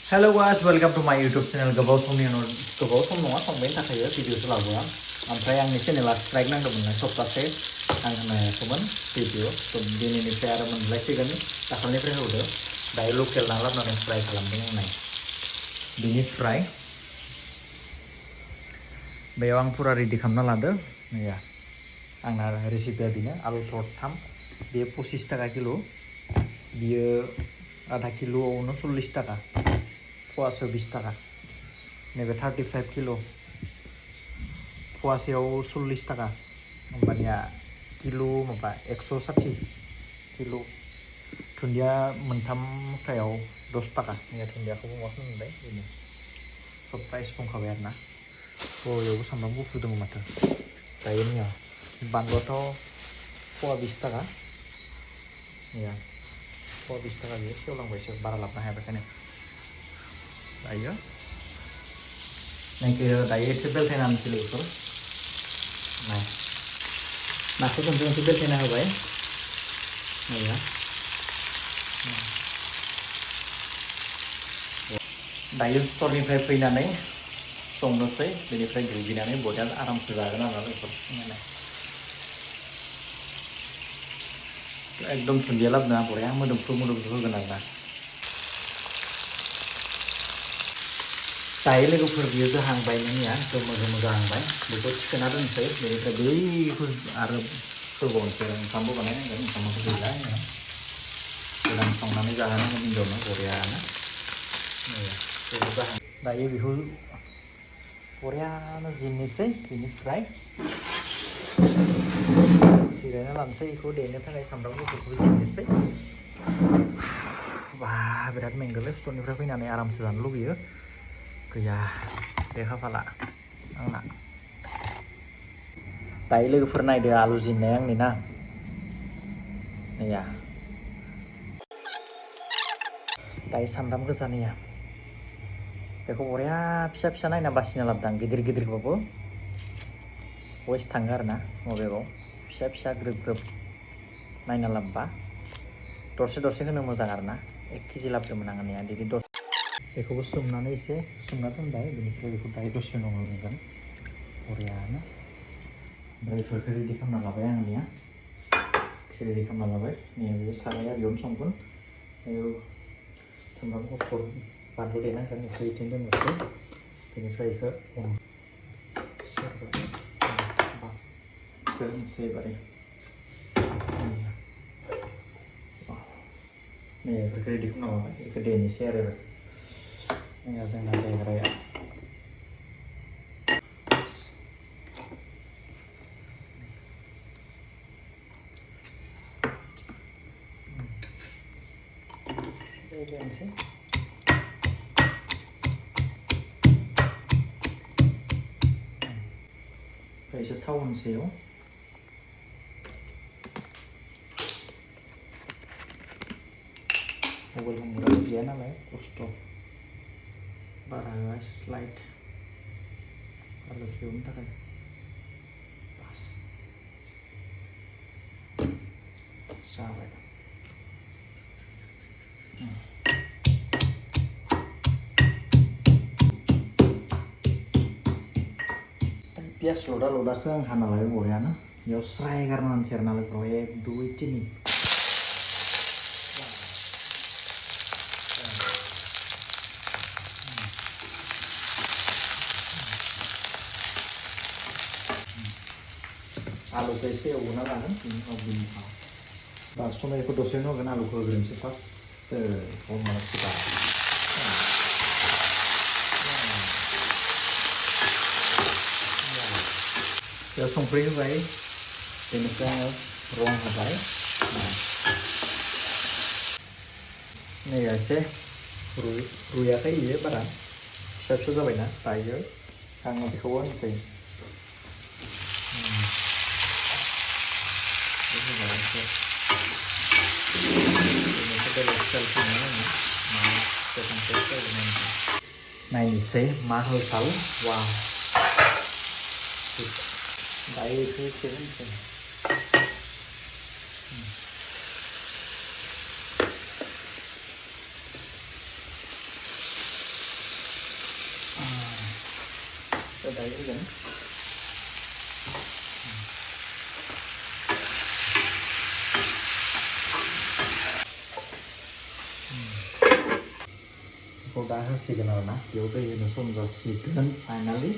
Hello guys, welcome to my YouTube channel. Gobaw समनि उनाव गोबाव सम नङा संबायनो थाखायो भिडिअसो लाबोआ ओमफ्राय आंनि चेनेला स्ट्राइक नांदोंमोन सप्तासे आं होनो हायाखैमोन भिडिअ दिनैनिफ्राय आरो मोनलायसिगोन दाखालिनिफ्राय होदो दायो लकेल ना लाबोनानै फ्राय खालामदों आंनाय बेनिफ्राय बेयाव आं फुरा रेडि खालामना लादो नैया आंना रेसिपिया बेनो आलु थरथाम बेयो 25 थाखा किल' बियो आधा किल'आवनो 40 थाखा फवासेयाव 20 थाखा नैबे 35 किल' फवासेयाव 40 थाखा होमबानिया किल' माबा 160 किल' दुन्दिया मोनथाम मुथायाव 10 थाखा नैया दुन्दियाखौबो मा खालामबाय बेनो सब प्राइस बुंखाबाय आरोना बबेयावबो सामब्राम गुफुर दङ माथो दायो नैया बानलुआथ' फवा 20 थाखा नैया फवा 20 थाखा बेयो सेवलांबायसो बारा लाबोनो हाया बेखायनो दायो नायखो दायो एसे बेलथायना होनोसै बेखौ नाय नाखौ खनसे बेलथायना होबाय नाया दायो स्टरनिफ्राय फैनानै संनोसै बेनिफ्राय दुगैनानै बरिया आरामसे जागोन आरो बेफोर संनानै एकदम दुन्दिया लाबोना बरिया मोदोमफ्रु होगोन आरोना दायो लोगोफोर बियो जाहांबाय नोंनिया गोमो जाहांबाय बेखौ थिखोना दोनसै बेनिफ्राय बैखौ आरो होबावनोसै आरो ओंखामबो बानायनांगोन ओंखामाबो गैला आंनिया गोदान संनानै जाहोनांगोन हिन्जावनो बरियानो बेखौ जाहां दायो बेखौ बरियानो जिन्नोसै बेनिफ्राय जिरायना लानोसै बेखौ देनो थाखाय सामब्राम गुफुरखौबो जिन्नोसै बा बिराद मेंगोलै स्टरनिफ्राय फैनानै आरामसे जानो लुगैयो गैया बे खाफाला आंना दायो लोगोफोर नायदो आलु जिन्नाय आंनि ना नैया दायो सामब्राम गोजा नैया बेखौ बरिया फिसा फिसा नायना बासिना लाबोदां गिदिर गिदिरबाबो वेस्ट थाङो आरोना मबेबाव फिसा फिसा ग्रोब ग्रोब नायना लाबोबा दरसे दरसे होनो मोजां आरोना 1 केजि लाबोदोंमोन आं नैया बिदि बेखौबो सोमनानै एसे सोमना दोनबाय बेनिफ्राय बेखौ दायो दसे उनाव होगोन बरियानो ओमफ्राय बेफोरखौ रेडि खालामना लाबाय आंनिया रेडि खालामना लाबाय नै बे साराया बेयावनो संगोन सामब्राम गुफुर बानलु देनांगोन बेखौ बिदिनो दोननोसै बेनिफ्राय बेखौ दोनसै एबारे नै बेफोरखौ रेडि खालामना लाबाय बेखौ देनोसै आरो जोंना देग्राया देनोसै ओमफ्राय एसे थाव होनोसैयाव मबाइल हमग्राबो गैया नालाय खस्थ' बारा होआ स्लाइड आलु एवनो थाखाय बास जाबाय पियास लदा-लदाखौ आं हाना लाबाय बरियानो बेयाव स्राय गारना होनोसै आरो नालेंखराव 1 2 3 आलुखौ एसे एवना लागोन बेनि उनाव दा समायखौ दसेनो होगोन आलुखौ होग्रोनोसै फार्स्ट हमनांसिगोन बेयाव संख्रि होबाय बेनिफ्राय रं होबाय नै एसे रुयाखै बियो बारा फिसा फिसा जाबायना दायो आं बेखौबो होनोसै नायनोसै मा होसाल वा दायो बेखौ एसे होनोसै दायो होगोन बेखौ दा होसिगोन आरोना बेयाव दै होनो सम जासिगोन फाइनालि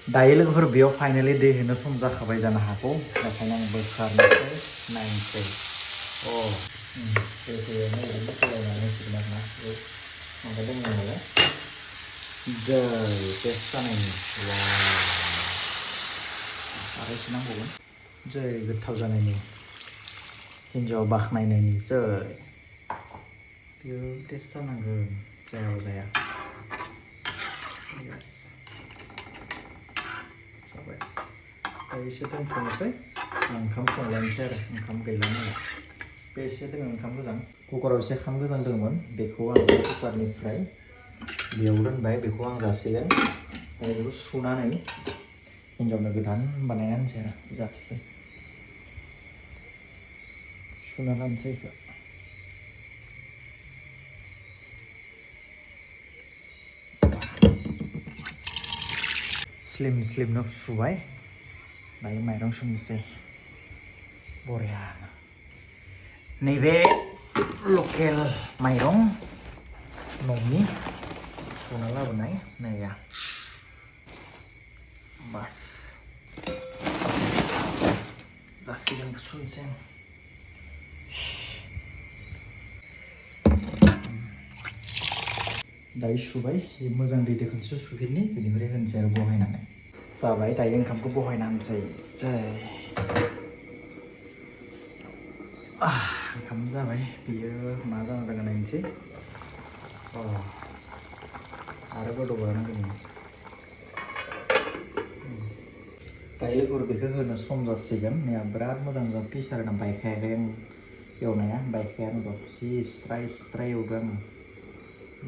दायो लोगोफोर बेयाव फाइनालि दै होनो सम जाखाबाय जानो हागौ बेखायनो आं बोखारनोसै नायनोसै दै होनानै ओरैनो गलायनानै होसिगोन आरोना बेयाव माबा दङ नालाय जै टेस्ट जानायनि आरो एसे नांबावगोन जै गोथाव जानायनि हिन्जाव बाख्नायनायनि जै बेयो टेस्ट जानांगोन जायाबो जाया yes जाबाय दा एसे दोनथ'नोसै ओंखाम संलायनोसै आरो ओंखाम गैला नालाय बे एसे दङ ओंखाम गोजां कुकाराव एसे ओंखाम गोजां दङमोन बेखौ आं कुकारनिफ्राय बेयाव दोनबाय बेखौ आं जासिगोन ओमफ्राय बेखौ सुनानै हिन्जावनो गोदान बानायना होनोसै आरो जाथोसै सुना लानोसै बेखौ स्लिम स्लिमनो सुबाय दायो माइरं संनोसै बरिया नैबे लकेल माइरं न'नि सुना लाबोनाय नैया बास जासिगोन सुनोसै दायो सुबाय मोजां दैजों खनसे सुफिननि बेनिफ्राय होनोसै आरो बहायनानै जाबाय दायो ओंखामखौ बहायना होनोसै जै ओंखाम जाबाय बियो मा जाना दङ नायनोसै आरो गोदौबावनांगोन दायो लोगोफोर बेखौ होनो सम जासिगोन नै बिराद मोजां मोजां पिस आरोना बायखायाखै आं एवनाया बायखायानो दं जि स्राय स्राय एवदों आङो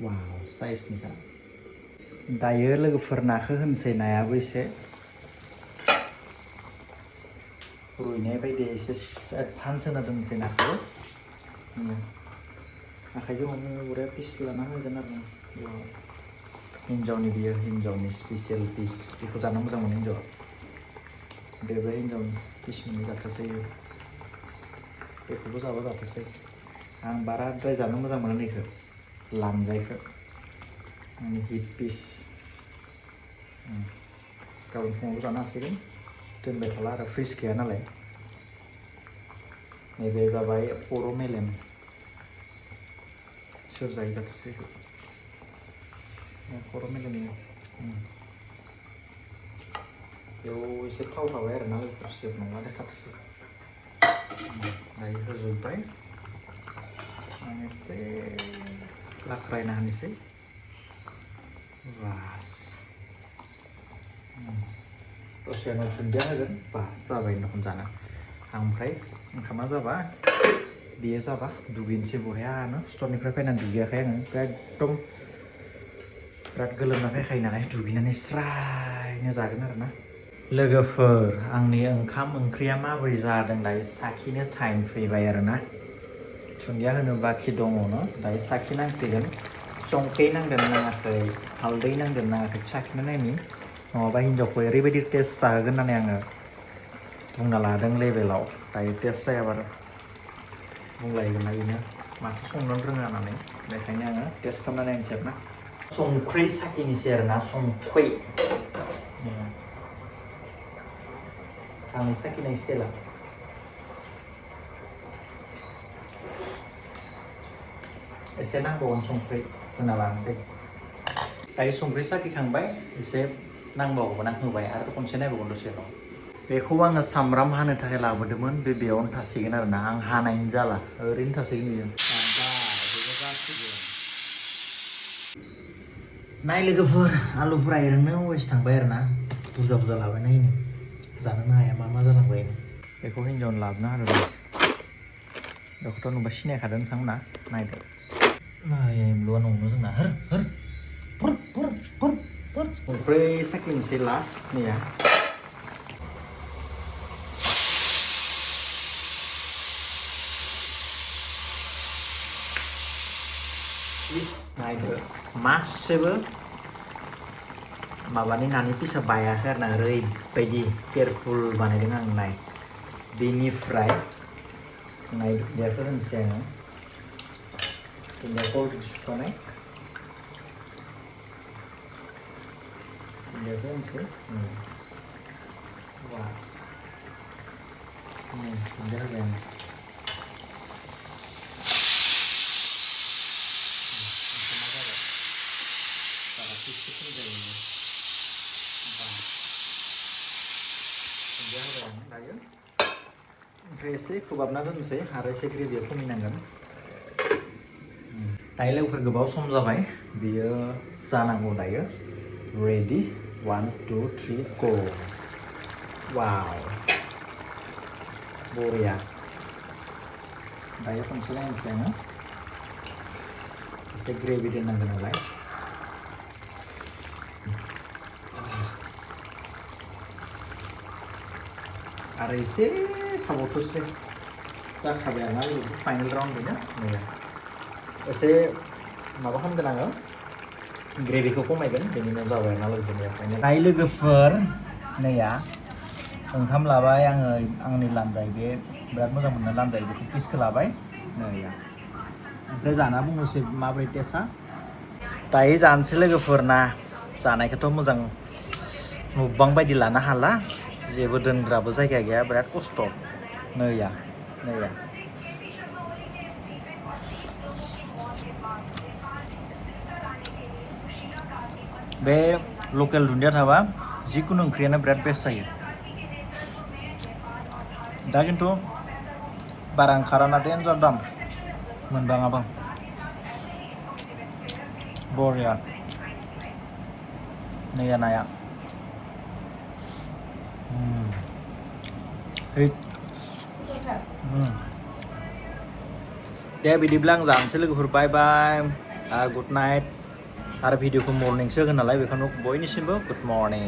वाव साइजनिखा दायो लोगोफोर नाखौ होनोसै नायाबो एसे रुइनाय बायदि एसे एडभान्स होना दोनसै नाखौ आखाइजों हमनो बरिया पिस लाना होगोन आरो बेयाव हिन्जावनि बियो हिन्जावनि स्पेसियेल पिस बेखौ जानो मोजां मोनो हिन्जावा बेबो हिन्जावनि पिस मोननै जाथोंसै बेखौबो जाबा जाथोंसै आं बाराद्राय जानो मोजां मोनो बेखौ लानजायखौ आंनि हिट पिस गाबोन फुङाव जानो हासिगोन दोनबाय थाला आरो फ्रिज गैया नालाय नैबे जाबाय खर' मेलेम सोर जायो जाथोंसै खर' मेलेमनि बेयाव एसे थाव थाबाय आरोना जेबो नङा देखाथोंसै दायो होजोब्बाय आं एसे लाख्रायना होनोसै बास दसे उनाव दुन्दिया होगोन बास जाबाय नखम जानो ओमफ्राय ओंखामा जाबा बेयो जाबा दुगैनोसै बरियानो स्टरनिफ्राय फैनानै दुगैयाखै आङो एकदम बिराद गोलोमना फैखायो नालाय दुगैनानै स्रायनो जागोन आरोना लोगोफोर आंनि ओंखाम ओंख्रिया माबोरै जादों दायो साखिनो टाइम फैबाय आरोना दुन्दिया होनो बाखि दङ न दायो साखिनांसिगोन संख्रि नांदों नाङाखै हालदै नांदों नाङाखै साखिना नायनि नङाबा हिन्जावखौ ओरैबायदि टेस्ट जाहोगोन होननानै आङो बुंना लादों लेभेलाव दायो टेस्ट जायाबा बुंलायगोन ना बेनो माथो संनो रोङा होननानै बेखायनो आङो टेस्ट खालामना नायनोसै आरोना संख्रि साखिनोसै आरोना संख्रि आंनि साखिनाय स्टाइला एसे नांबावगोन संख्रि होना लानोसै दायो संख्रि साखिखांबाय एसे नांबावगौमोन आं होबाय आरो खनसे नायबावगोन दसे उनाव बेखौ आङो सामब्राम हानो थाखाय लाबोदोंमोन बेयावनो थासिगोन आरोना आं हानायनि जाला ओरैनो थासिगोन बेयो नाय लोगोफोर आलुफोरा ओरैनो वेस्ट थांबाय आरोना बुरजा बुरजा लाबाय नायनो जानोनो हाया मा जालांबाय बेखौ हिन्जावनो लाबोना होदों बेखौथ' नुबा सिनायखादों नोंथांमोना नायदो एम्बुआ न'आवनो जोंना संख्रि साखिनोसै लास्टनिया नायदो मासेबो माबानि नानि पिसा बायाखै आरो ना ओरैबायदि केयारफुल बानायदों आं नाय बेनिफ्राय नाय दुन्दियाखौ होनोसै आङो दुन्दियाखौ अलरेडि सुखानाय दुन्दियाखौ होनोसै बास दुन्दिया होबाय आं दायो ओमफ्राय एसे खोबाबना दोननोसै आरो एसे ग्रेभिया खमिनांगोन दायो लोगोफोर गोबाव सम जाबाय बियो जानांगौ दायो रेडि 1 2 3 गो वाव बरिया दायो खनसे नायनोसै आङो एसे ग्रेभि दोननांगोन नालाय आरो एसे थाबावथोसै जाखाबाय आरोना फाइनाल राउन्ड बेनो नै एसे माबा खालामगोन आङो ग्रेभिखौ खमायगोन बेनि उनाव जाबाय आरोना लोगोफोरनिया फाइनाल दायो लोगोफोर नैया ओंखाम लाबाय आङो आंनि लानजाय बे बिराद मोजां मोननाय लानजाय बेखौ पिसखौ लाबाय नैया ओमफ्राय जाना बुंनोसै माबोरै टेस्टआ दायो जानोसै लोगोफोर ना जानायखौथ' मोजां मुकबां बायदि लानो हाला जेबो दोनग्राबो जायगा गैया बिराद खस्थ' नैया बे लकेल दुन्दिया थाबा जिखुनु ओंख्रियानो बिराद बेस्ट जायो दा खिन्थु बारा ओंखारा ना देन्जार दाम मोनबाङाबा बरिया नैया नाया दे बिदिब्ला आं जानोसै लोगोफोर बाय बाय गुड नाइट आरो भिडिअखौ मर्निंसो होगोन नालाय बेखायनो बयनिसिमबो गुड मर्निं